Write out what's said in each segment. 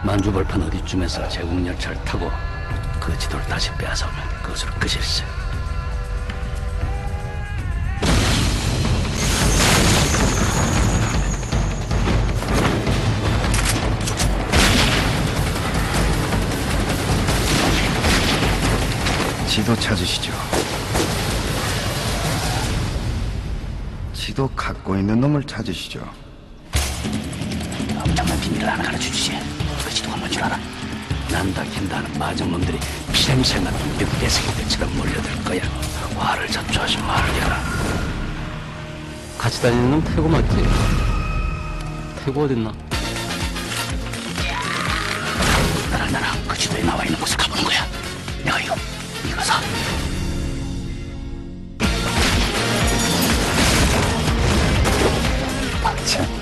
만주벌판 어디쯤에서 제국열차를 타고 그 지도를 다시 빼앗아오면 그것으로 끝일세. 지도 찾으시죠. 지도 갖고 있는 놈을 찾으시죠. 엄청난 비밀을 하나 가르쳐주지. 그 지도가 뭔 줄 알아? 난다 킨다 하는 마정놈들이 피냄새가 늑대 새끼들처럼 몰려들 거야. 화를 자초하지 말게라. 같이 다니는 놈 태고 맞지? 태고 어딨나? 나랑 그 지도에 나와 있는 곳을 가보는 거야. 내가 이거 사. 박찬.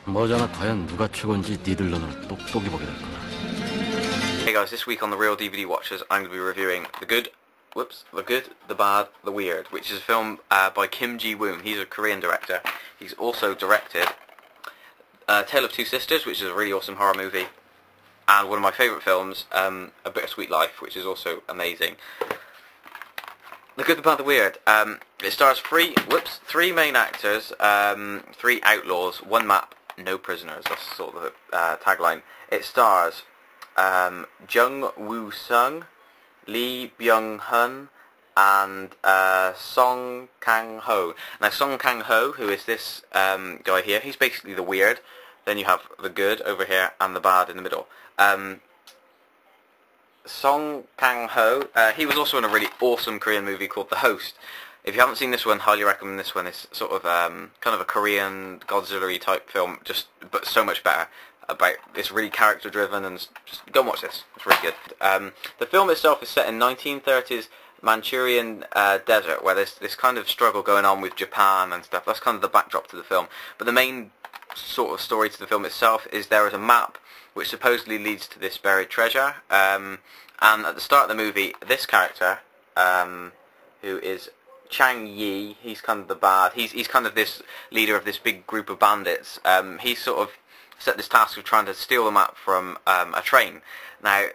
뭐잖아, 과연 누가 최고인지 니들 눈으로 똑똑히 보게 될 거야. Hey guys, this week on the Real DVD Watchers, I'm going to be reviewing The Good, The Bad, The Weird, which is a film by Kim Ji-woon. He's a Korean director. He's also directed Tale of Two Sisters, which is a really awesome horror movie, and one of my favourite films, A Bittersweet Life, which is also amazing. The Good, The Bad, The Weird. It stars three main actors, three outlaws, one map, no prisoners. That's sort of the tagline. It stars Jung Woo-sung, Lee Byung-hun, and Song Kang-ho. Now, Song Kang-ho, who is this guy here, he's basically the weird. Then you have the good over here and the bad in the middle. Song Kang-ho, he was also in a really awesome Korean movie called The Host. If you haven't seen this one, highly recommend this one. It's sort of kind of a Korean Godzilla-y type film, but so much better. It's really character-driven, and just go and watch this. It's really good. The film itself is set in 1930s Manchurian desert, where there's this kind of struggle going on with Japan and stuff. That's kind of the backdrop to the film. But the main sort of story to the film itself is there is a map which supposedly leads to this buried treasure. And at the start of the movie, this character, who is Chang Yi, he's kind of the bad. He's kind of this leader of this big group of bandits. He's sort of set this task of trying to steal the map from a train. Now,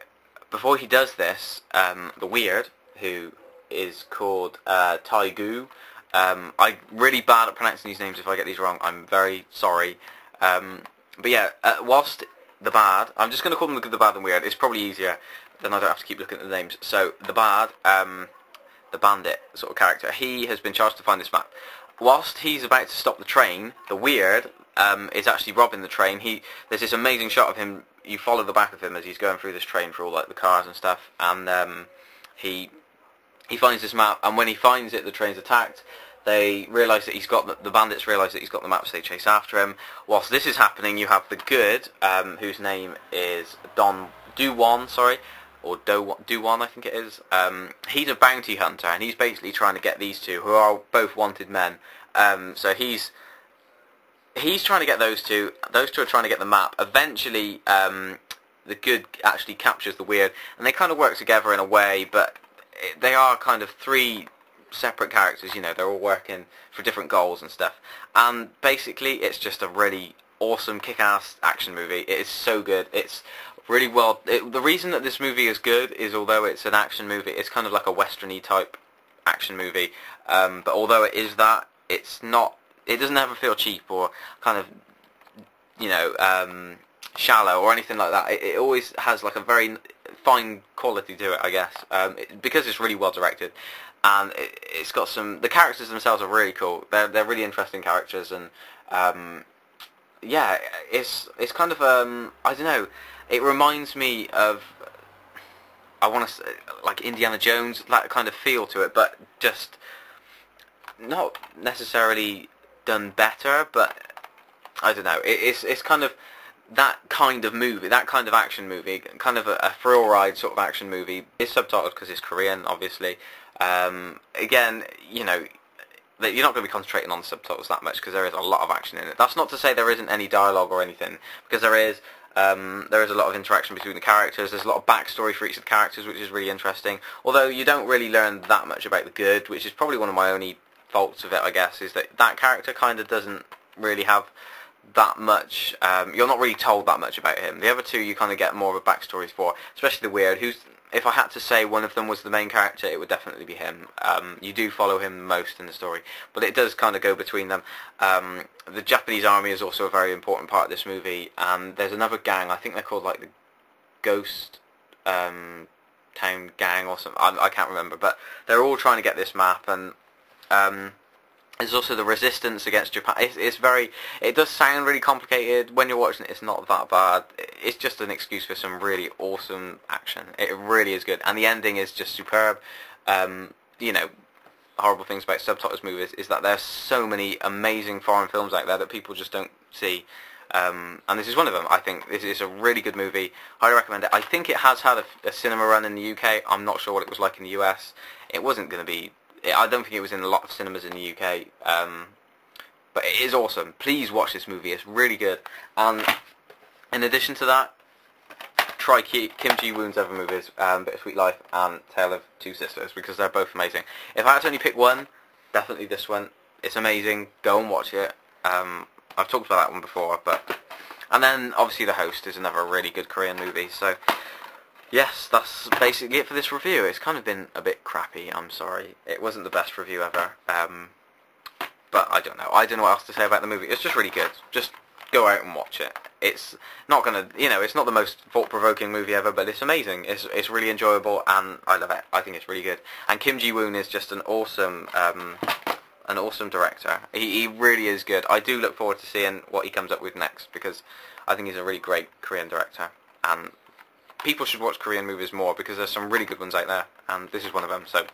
before he does this, the weird, who is called Tai Gu, I'm really bad at pronouncing these names. If I get these wrong, I'm very sorry. But yeah, whilst the bad, I'm just going to call them the good, the bad, and weird. It's probably easier, then I don't have to keep looking at the names. So the bad, the bandit sort of character, he has been charged to find this map. Whilst he's about to stop the train, the weird is actually robbing the train. There's this amazing shot of him. You follow the back of him as he's going through this train for all like the cars and stuff, and he finds this map. And when he finds it, the train's attacked. They realise that he's got the bandits realise that he's got the map, so they chase after him. Whilst this is happening, you have the good, whose name is Do-won, or Do-won, I think it is. He's a bounty hunter, and he's basically trying to get these two, who are both wanted men. So he's trying to get those two. Those two are trying to get the map. Eventually, the good actually captures the weird, and they kind of work together in a way, but they are kind of three separate characters, you know, they're all working for different goals and stuff. And basically, it's just a really awesome, kick-ass action movie. It is so good. It's really well... the reason that this movie is good is, although it's an action movie, it's kind of like a western-y type action movie. But although it is that, it's not... It doesn't ever feel cheap or kind of, you know, shallow or anything like that. It always has like a very fine quality to it, I guess, because it's really well directed. And it's got some... The characters themselves are really cool. They're really interesting characters, and yeah, it's kind of I don't know. It reminds me of, I want to say, like Indiana Jones, that kind of feel to it, but just not necessarily done better. But I don't know. It's kind of that kind of movie, that kind of action movie, kind of a thrill ride sort of action movie, is subtitled because it's Korean, obviously. Again, you know, that you're not going to be concentrating on the subtitles that much because there is a lot of action in it. That's not to say there isn't any dialogue or anything, because there is. There is a lot of interaction between the characters. There's a lot of backstory for each of the characters, which is really interesting. Although you don't really learn that much about the Good, which is probably one of my only faults of it, I guess, is that character kind of doesn't really have that much. You're not really told that much about him. The other two you kind of get more of a backstory for, especially the Weird, who's, if I had to say one of them was the main character, it would definitely be him. You do follow him the most in the story, but it does kind of go between them. The Japanese army is also a very important part of this movie, and there's another gang, I think they're called like the Ghost Town Gang or something, I can't remember, but they're all trying to get this map, and there's also the resistance against Japan. It does sound really complicated. When you're watching it, it's not that bad. It's just an excuse for some really awesome action. It really is good. And the ending is just superb. You know, horrible things about subtitles movies is that there's so many amazing foreign films out there that people just don't see. And this is one of them. I think this is a really good movie. Highly recommend it. I think it has had a cinema run in the UK. I'm not sure what it was like in the US. It wasn't going to be... I don't think it was in a lot of cinemas in the UK, but it is awesome. Please watch this movie, it's really good. And in addition to that, try Kim Ji-woon's other movies, Bittersweet Life and Tale of Two Sisters, because they're both amazing. If I had to only pick one, definitely this one. It's amazing, go and watch it. I've talked about that one before, and then obviously The Host is another really good Korean movie, so... Yes, that's basically it for this review. It's kind of been a bit crappy, I'm sorry. It wasn't the best review ever. But I don't know. I don't know what else to say about the movie. It's just really good. Just go out and watch it. It's not gonna, you know, it's not the most thought-provoking movie ever, but it's amazing. It's really enjoyable, and I love it. I think it's really good. And Kim Ji-woon is just an awesome director. He really is good. I do look forward to seeing what he comes up with next, because I think he's a really great Korean director. And people should watch Korean movies more, because there's some really good ones out there, and this is one of them, so